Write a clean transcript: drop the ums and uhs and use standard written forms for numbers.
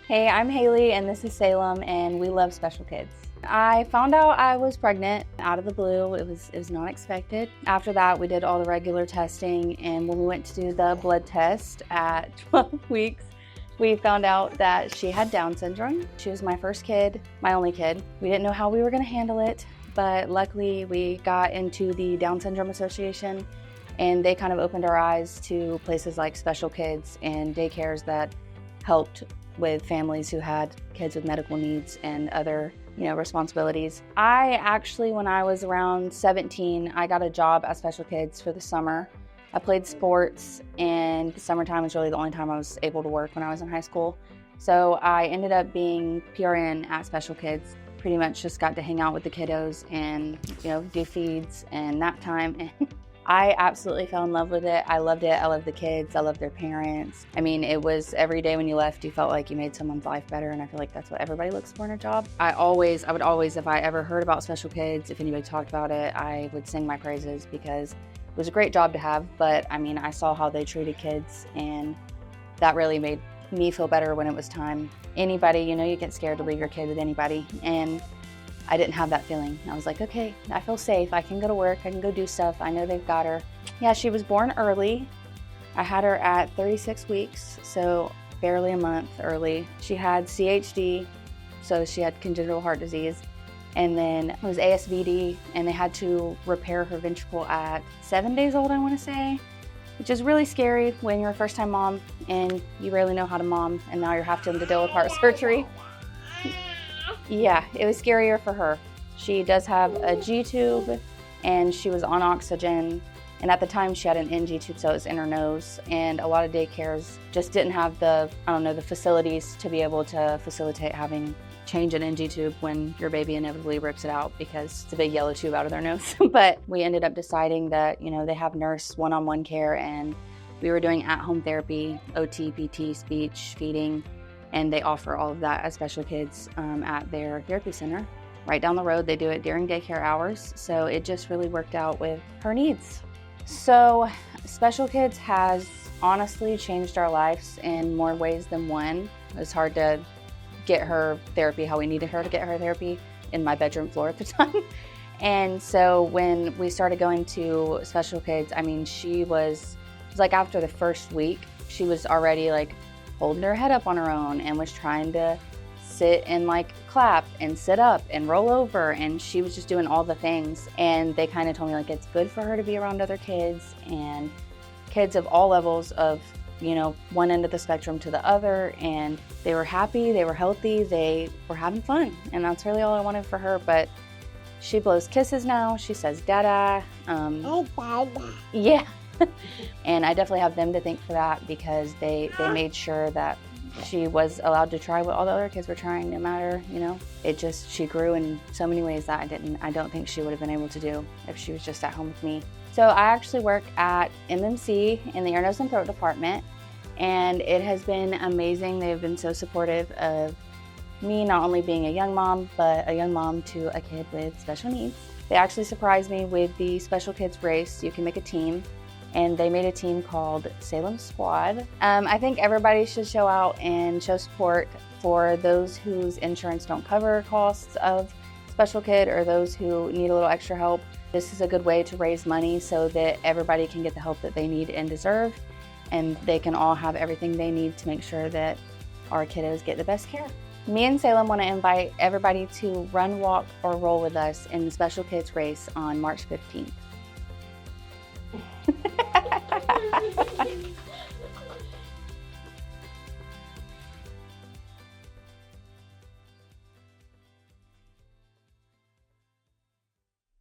Hey, I'm Haley and this is Salem and we love special kids. I found out I was pregnant out of the blue. It was not expected. After that, we did all the regular testing, and when we went to do the blood test at 12 weeks, we found out that she had Down syndrome. She was my first kid, my only kid. We didn't know how we were gonna handle it, but luckily we got into the Down Syndrome Association, and they kind of opened our eyes to places like special kids and daycares that helped with families who had kids with medical needs and other, responsibilities. I actually, when I was around 17, I got a job at Special Kids for the summer. I played sports, and the summertime was really the only time I was able to work when I was in high school. So I ended up being PRN at Special Kids. Pretty much just got to hang out with the kiddos and, do feeds and nap time. And I absolutely fell in love with it. I loved it. I loved the kids. I loved their parents. I mean, it was every day when you left, you felt like you made someone's life better. And I feel like that's what everybody looks for in a job. I would always, if I ever heard about Special Kids, if anybody talked about it, I would sing my praises because it was a great job to have. But I mean, I saw how they treated kids, and that really made me feel better when it was time. Anybody, you get scared to leave your kid with anybody. And I didn't have that feeling. I was like, okay, I feel safe. I can go to work. I can go do stuff. I know they've got her. Yeah, she was born early. I had her at 36 weeks, so barely a month early. She had CHD, so she had congenital heart disease. And then it was ASVD, and they had to repair her ventricle at 7 days old, I want to say, which is really scary when you're a first-time mom and you rarely know how to mom, and now you're having to deal with heart surgery. Yeah, it was scarier for her. She does have a G-tube, and she was on oxygen. And at the time, she had an NG tube, so it was in her nose. And a lot of daycares just didn't have the facilities to be able to facilitate having change an NG tube when your baby inevitably rips it out because it's a big yellow tube out of their nose. But we ended up deciding that, they have nurse one-on-one care, and we were doing at-home therapy, OT, PT, speech, feeding. And they offer all of that at Special Kids at their therapy center. Right down the road, they do it during daycare hours. So it just really worked out with her needs. So Special Kids has honestly changed our lives in more ways than one. It was hard to get her therapy how we needed her to get her therapy in my bedroom floor at the time. And so when we started going to Special Kids, I mean, it was like after the first week, she was already like holding her head up on her own and was trying to sit and like clap and sit up and roll over, and she was just doing all the things. And they kind of told me like it's good for her to be around other kids, and kids of all levels of one end of the spectrum to the other, and they were happy, they were healthy, they were having fun, and that's really all I wanted for her. But she blows kisses now. She says dada. Hey, Dada. Yeah. And I definitely have them to thank for that, because they made sure that she was allowed to try what all the other kids were trying, no matter, she grew in so many ways that I don't think she would have been able to do if she was just at home with me. So I actually work at MMC in the ear, nose, and throat department, and it has been amazing. They've been so supportive of me not only being a young mom, but a young mom to a kid with special needs. They actually surprised me with the Special Kids race. You can make a team. And they made a team called Salem Squad. I think everybody should show out and show support for those whose insurance don't cover costs of Special Kid, or those who need a little extra help. This is a good way to raise money so that everybody can get the help that they need and deserve, and they can all have everything they need to make sure that our kiddos get the best care. Me and Salem want to invite everybody to run, walk, or roll with us in the Special Kids race on March 15th.